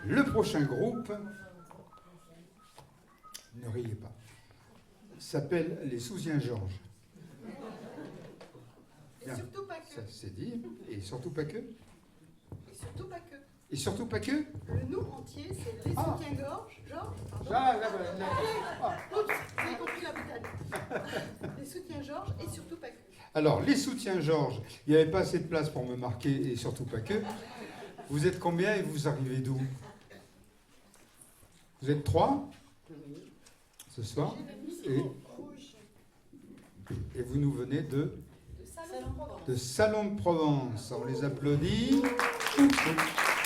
Le prochain groupe, ne riez pas, s'appelle les Sousiens-Georges. Et surtout pas que. Ça c'est dit. Et surtout pas que. Et surtout pas que. Et surtout pas que. Le nom entier, c'est les soutiens-gorge. Georges, pardon. Oups, vous avez compris la boutade. Les soutiens-Georges et surtout pas que. Alors, les Soutiens-Georges, il n'y avait pas assez de place pour me marquer, et surtout pas que. Vous êtes combien et vous arrivez d'où? Vous êtes 3 ce soir et vous nous venez de Salon de Provence. On les applaudit.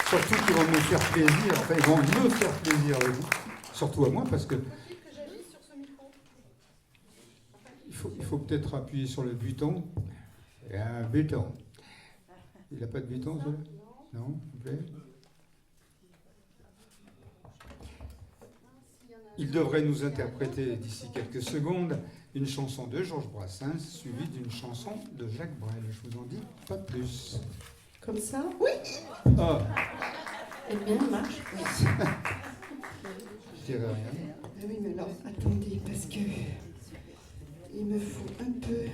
Surtout qu'ils vont me faire plaisir. Enfin, ils vont me faire plaisir avec vous. Surtout à moi, parce que il faut peut-être appuyer sur le bouton. Il y a un bouton. Il n'a pas de bouton, ça? Non, s'il vous plaît. Il devrait nous interpréter d'ici quelques secondes une chanson de Georges Brassens suivie d'une chanson de Jacques Brel. Je vous en dis pas plus. Comme ça? Oui. Oh. Eh bien, marche. Oui. Je dirais rien. Ah oui, mais alors, attendez, parce que il me faut un peu...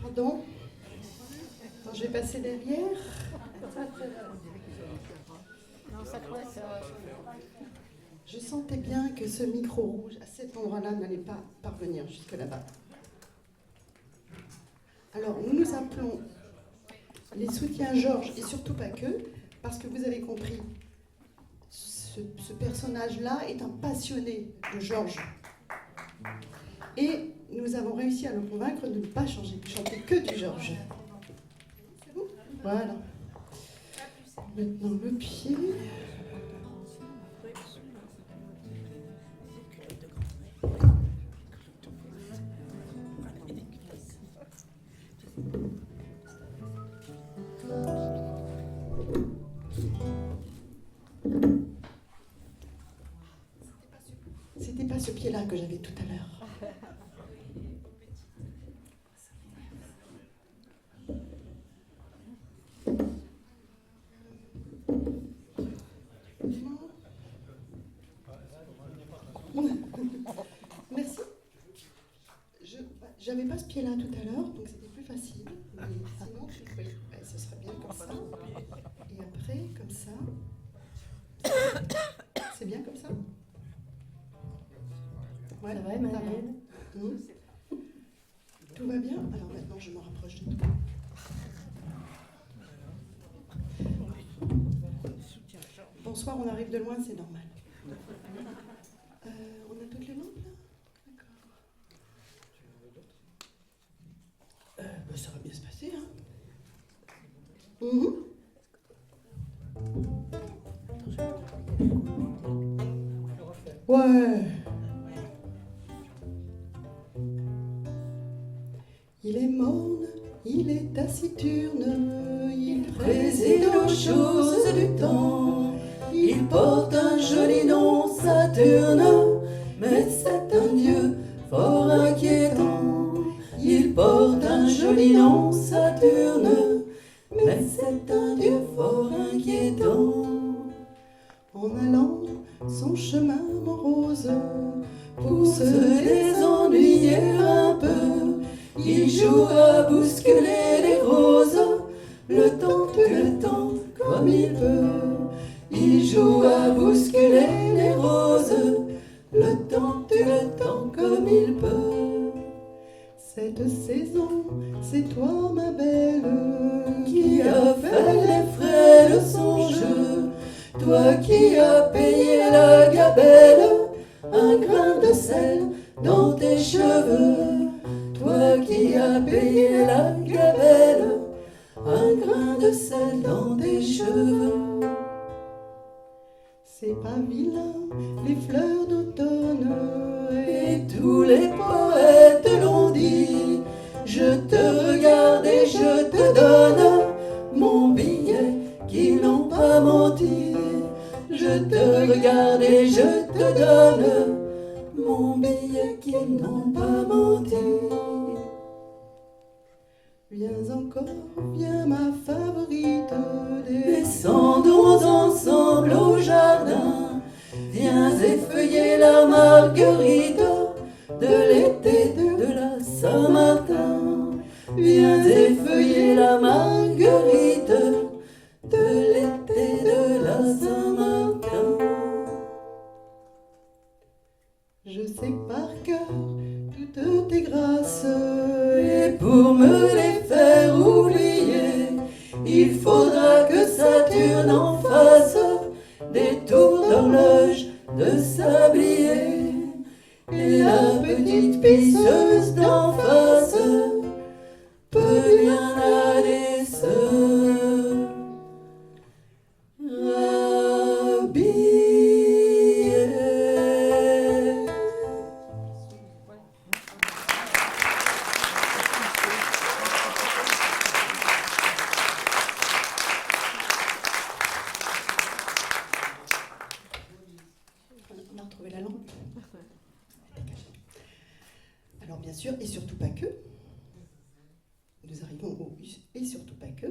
Pardon. Alors, je vais passer derrière. Je sentais bien que ce micro rouge, à cet endroit-là, n'allait pas parvenir jusque là-bas. Alors, nous nous appelons les Soutiens-Georges, et surtout pas que, parce que vous avez compris, ce personnage-là est un passionné de Georges. Et nous avons réussi à le convaincre de ne pas chanter que du Georges. C'est bon? Voilà. Maintenant, le pied... C'était pas ce pied-là que j'avais tout à l'heure. Merci. J'avais pas ce pied-là tout à l'heure, donc c'était plus facile. Mais sinon, ce serait bien comme ça. Et après, comme ça. C'est bien comme ça? Ouais, ça va, Emmanuel? Tout va bien? Alors maintenant, je me rapproche de toi. Bonsoir, on arrive de loin, c'est normal. On a toutes les lampes là? D'accord. Ça va bien se passer, hein? Ouais. Il est morne, il est taciturne, il préside aux choses du temps. Il porte un joli nom, Saturne, mais c'est un dieu fort inquiétant. Il porte un joli nom, Saturne, mais c'est un dieu fort inquiétant. En allant son chemin morose, pour se désennuyer un peu, il joue à bousculer les roses, le temps comme il peut. Il joue à bousculer les roses, le temps comme il peut. Cette saison, c'est toi ma belle, qui a fait les frais de son jeu. Toi qui as payé la gabelle, un grain de sel dans tes cheveux. Toi qui as payé la gabelle, un grain de sel dans tes cheveux. C'est pas vilain, les fleurs d'automne, et tous les poètes l'ont dit. Je te regarde et je te donne mon billet qu'ils n'ont pas menti. Je te regarde et je te donne mon billet qu'ils n'ont pas menti. Viens encore, viens ma il faudra que Saturne en fasse des tours d'horloge de sablier. Et la petite pisseuse d'en face peut bien aller se rhabiller. On a retrouvé la lampe. Alors bien sûr, et surtout pas que, nous arrivons au et surtout pas que,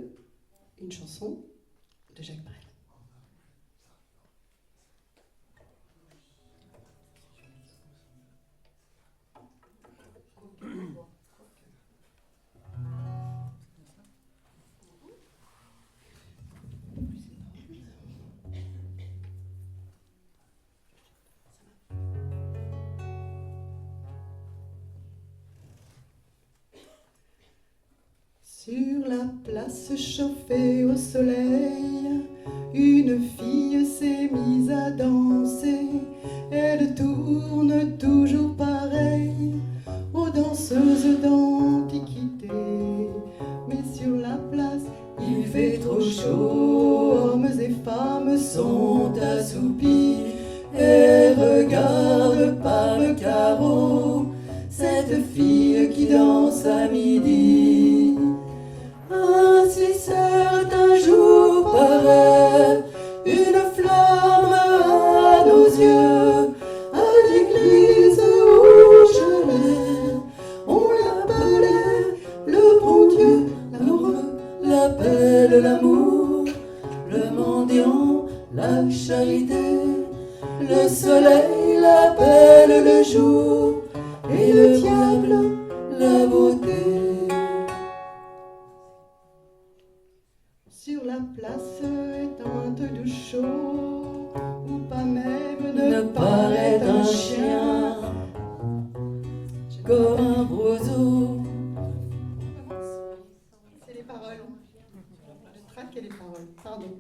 une chanson de Jacques Brel. Sur la place chauffée au soleil, une fille s'est mise à danser. Elle tourne toujours pareil aux danseuses d'antiquité. Mais sur la place, il fait trop chaud, hommes et femmes sont assoupis et regardent par le carreau cette fille qui danse à midi. Si certains jours paraît une flamme à nos yeux, à l'église où j'allais, on l'appelait le bon Dieu. L'amoureux l'appelle l'amour, le mendiant la charité, le soleil l'appelle le jour, et le diable la beauté. Sur la place éteinte de chaud, où pas même ne paraît un chien, comme un roseau. C'est les paroles. Je traque les paroles. Pardon.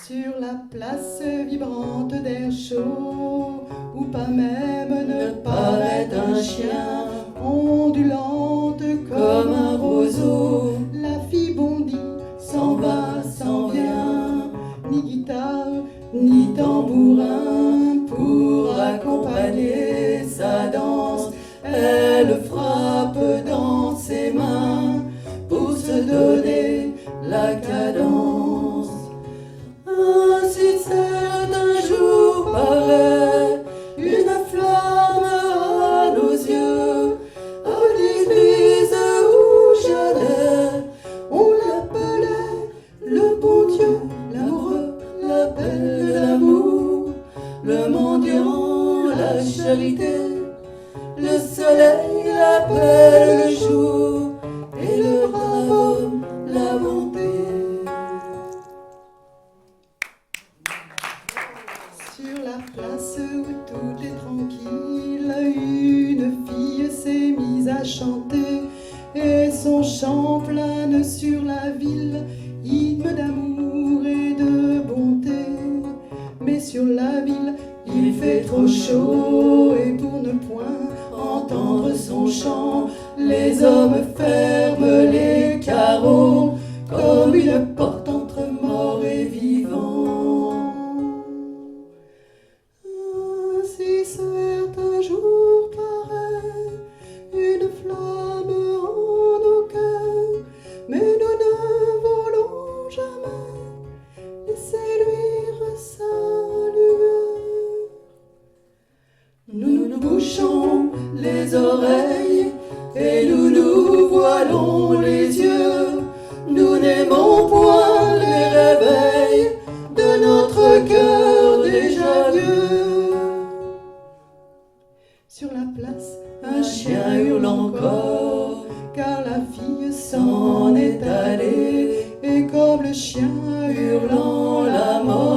Sur la place vibrante d'air chaud, où pas même ne paraît un chien, ondulante comme un roseau, la fille bondit, s'en va, s'en vient, ni guitare, ni tambourin pour accompagner sa danse. Elle frappe dans ses mains pour se donner la cadence. Si certains jours paraît une flamme à nos yeux, à l'église où j'allais, on l'appelait le bon Dieu. L'amoureux l'appelle l'amour, le mendiant la charité, le soleil l'appelle le jour, et le brave homme la bonté. Sur la place où tout est tranquille, une fille s'est mise à chanter, et son chant plane sur la ville, hymne d'amour et de bonté. Mais sur la ville, il fait trop chaud, et pour ne point entendre son chant, les hommes ferment les carreaux comme une porte entre mort et vivant. Si certains jours paraît une flamme en nos cœurs, mais nous ne voulons jamais laisser luire sa lueur. Nous nous bouchons les oreilles et nous nous voilons les yeux. Nous n'aimons point les réveils de notre cœur déjà vieux. Sur la place, un chien hurle encore, car la fille s'en est allée, et comme le chien hurlant la mort,